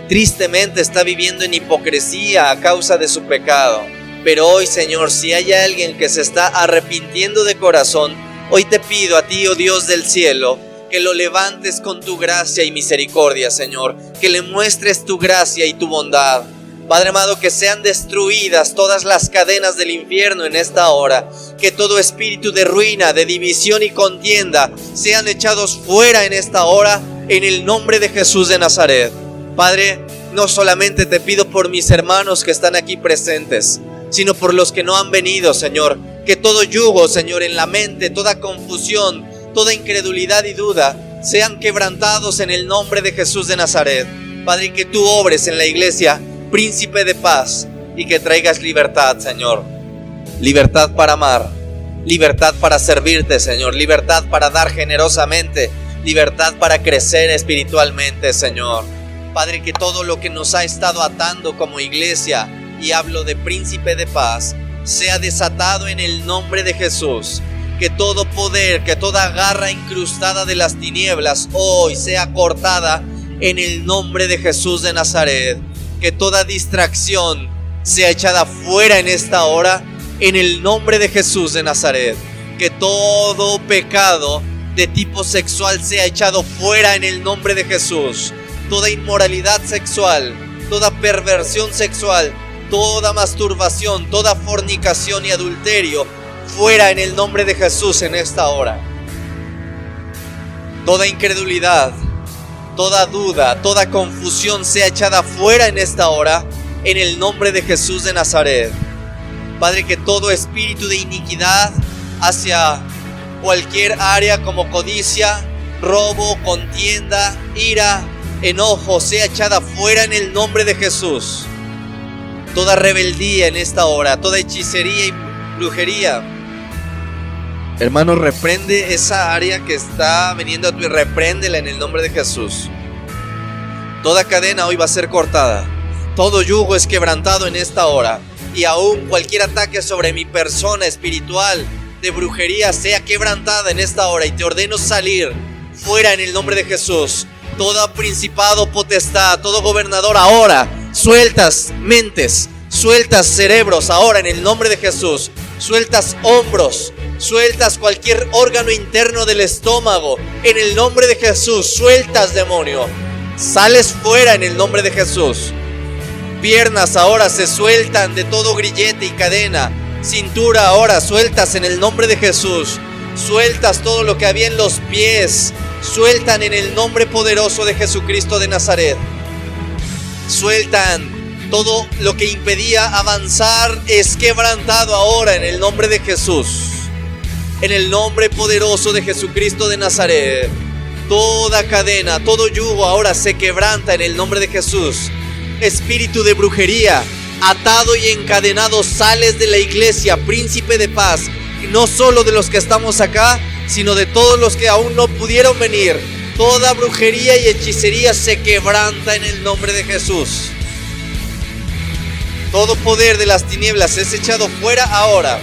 tristemente está viviendo en hipocresía a causa de su pecado. Pero hoy, Señor, si hay alguien que se está arrepintiendo de corazón, hoy te pido a ti, oh Dios del cielo, que lo levantes con tu gracia y misericordia, Señor, que le muestres tu gracia y tu bondad. Padre amado, que sean destruidas todas las cadenas del infierno en esta hora, que todo espíritu de ruina, de división y contienda sean echados fuera en esta hora, en el nombre de Jesús de Nazaret. Padre, no solamente te pido por mis hermanos que están aquí presentes, sino por los que no han venido, Señor, que todo yugo, Señor, en la mente, toda confusión, toda incredulidad y duda, sean quebrantados en el nombre de Jesús de Nazaret. Padre, que tú obres en la iglesia, príncipe de paz, y que traigas libertad, Señor. Libertad para amar, libertad para servirte, Señor, libertad para dar generosamente, libertad para crecer espiritualmente, Señor. Padre, que todo lo que nos ha estado atando como iglesia, y hablo de príncipe de paz, sea desatado en el nombre de Jesús. Que todo poder, que toda garra incrustada de las tinieblas hoy sea cortada en el nombre de Jesús de Nazaret. Que toda distracción sea echada fuera en esta hora en el nombre de Jesús de Nazaret. Que todo pecado de tipo sexual sea echado fuera en el nombre de Jesús. Toda inmoralidad sexual, toda perversión sexual, toda masturbación, toda fornicación y adulterio, fuera en el nombre de Jesús en esta hora. Toda incredulidad, toda duda, toda confusión sea echada fuera en esta hora, en el nombre de Jesús de Nazaret. Padre, que todo espíritu de iniquidad hacia cualquier área como codicia, robo, contienda, ira, enojo, sea echada fuera en el nombre de Jesús. Toda rebeldía en esta hora, toda hechicería y brujería, hermano, reprende esa área que está viniendo a tu y repréndela en el nombre de Jesús. Toda cadena hoy va a ser cortada, todo yugo es quebrantado en esta hora, y aún cualquier ataque sobre mi persona espiritual de brujería sea quebrantada en esta hora, y te ordeno salir fuera en el nombre de Jesús. Todo principado, potestad, todo gobernador ahora, sueltas mentes, sueltas cerebros ahora en el nombre de Jesús, sueltas hombros, sueltas cualquier órgano interno del estómago en el nombre de Jesús, sueltas demonio, sales fuera en el nombre de Jesús. Piernas ahora se sueltan de todo grillete y cadena, cintura ahora sueltas en el nombre de Jesús, sueltas todo lo que había en los pies, sueltan en el nombre poderoso de Jesucristo de Nazaret. Sueltan todo lo que impedía avanzar, es quebrantado ahora en el nombre de Jesús. En el nombre poderoso de Jesucristo de Nazaret. Toda cadena, todo yugo ahora se quebranta en el nombre de Jesús. Espíritu de brujería, atado y encadenado, sales de la iglesia, príncipe de paz. Y no solo de los que estamos acá, sino de todos los que aún no pudieron venir. Toda brujería y hechicería se quebranta en el nombre de Jesús. Todo poder de las tinieblas es echado fuera ahora.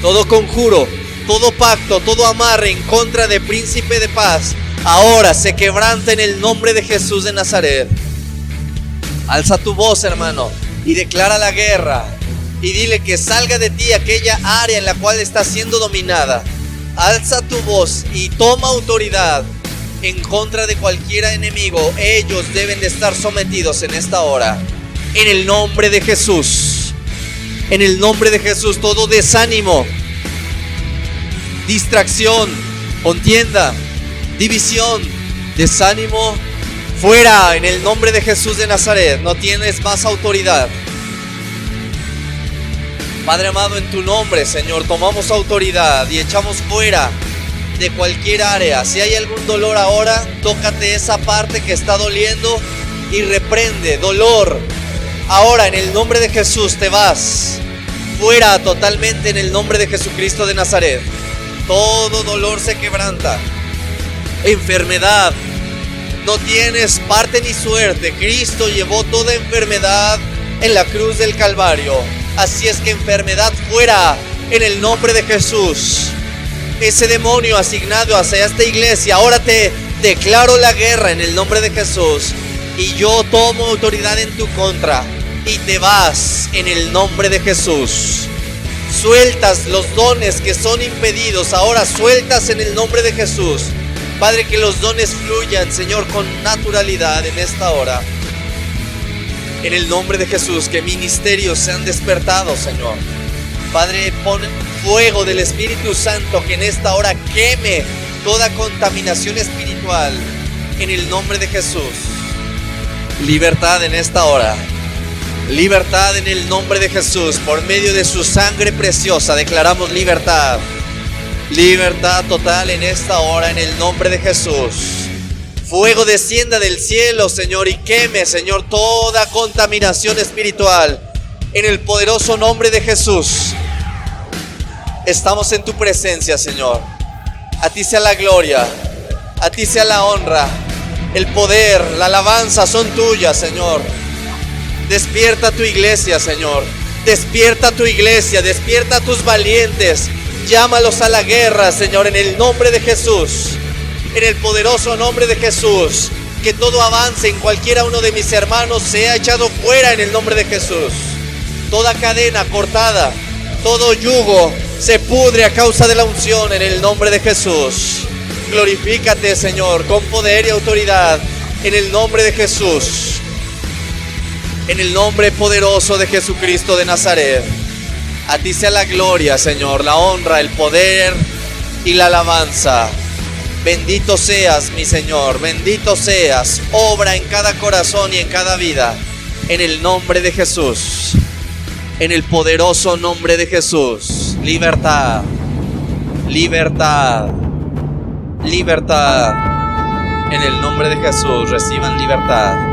Todo conjuro, todo pacto, todo amarre en contra de príncipe de paz, ahora se quebranta en el nombre de Jesús de Nazaret. Alza tu voz, hermano, y declara la guerra. Y dile que salga de ti aquella área en la cual está siendo dominada. Alza tu voz y toma autoridad en contra de cualquier enemigo. Ellos deben de estar sometidos en esta hora. En el nombre de Jesús. En el nombre de Jesús, todo desánimo, distracción, contienda, división, desánimo, fuera en el nombre de Jesús de Nazaret. No tienes más autoridad. Padre amado, en tu nombre, Señor, tomamos autoridad y echamos fuera de cualquier área. Si hay algún dolor ahora, tócate esa parte que está doliendo y reprende dolor. Ahora, en el nombre de Jesús, te vas fuera totalmente en el nombre de Jesucristo de Nazaret. Todo dolor se quebranta. Enfermedad, no tienes parte ni suerte. Cristo llevó toda enfermedad en la cruz del Calvario. Así es que enfermedad fuera en el nombre de Jesús. Ese demonio asignado hacia esta iglesia, ahora te declaro la guerra en el nombre de Jesús. Y yo tomo autoridad en tu contra. Y te vas en el nombre de Jesús. Sueltas los dones que son impedidos. Ahora sueltas en el nombre de Jesús. Padre, que los dones fluyan, Señor, con naturalidad en esta hora. En el nombre de Jesús, que ministerios sean despertados, Señor. Padre, pon fuego del Espíritu Santo que en esta hora queme toda contaminación espiritual. En el nombre de Jesús. Libertad en esta hora. Libertad en el nombre de Jesús. Por medio de su sangre preciosa declaramos libertad. Libertad total en esta hora en el nombre de Jesús. Fuego descienda del cielo, Señor, y queme, Señor, toda contaminación espiritual. En el poderoso nombre de Jesús. Estamos en tu presencia, Señor. A ti sea la gloria. A ti sea la honra. El poder, la alabanza son tuyas, Señor. Despierta tu iglesia, Señor. Despierta tu iglesia. Despierta a tus valientes. Llámalos a la guerra, Señor, en el nombre de Jesús. En el poderoso nombre de Jesús. Que todo avance en cualquiera uno de mis hermanos sea echado fuera en el nombre de Jesús. Toda cadena cortada, todo yugo se pudre a causa de la unción en el nombre de Jesús. Glorifícate, Señor, con poder y autoridad en el nombre de Jesús. En el nombre poderoso de Jesucristo de Nazaret. A ti sea la gloria, Señor, la honra, el poder y la alabanza. Bendito seas, mi Señor, bendito seas. Obra en cada corazón y en cada vida. En el nombre de Jesús. En el poderoso nombre de Jesús. Libertad. Libertad. Libertad. En el nombre de Jesús reciban libertad.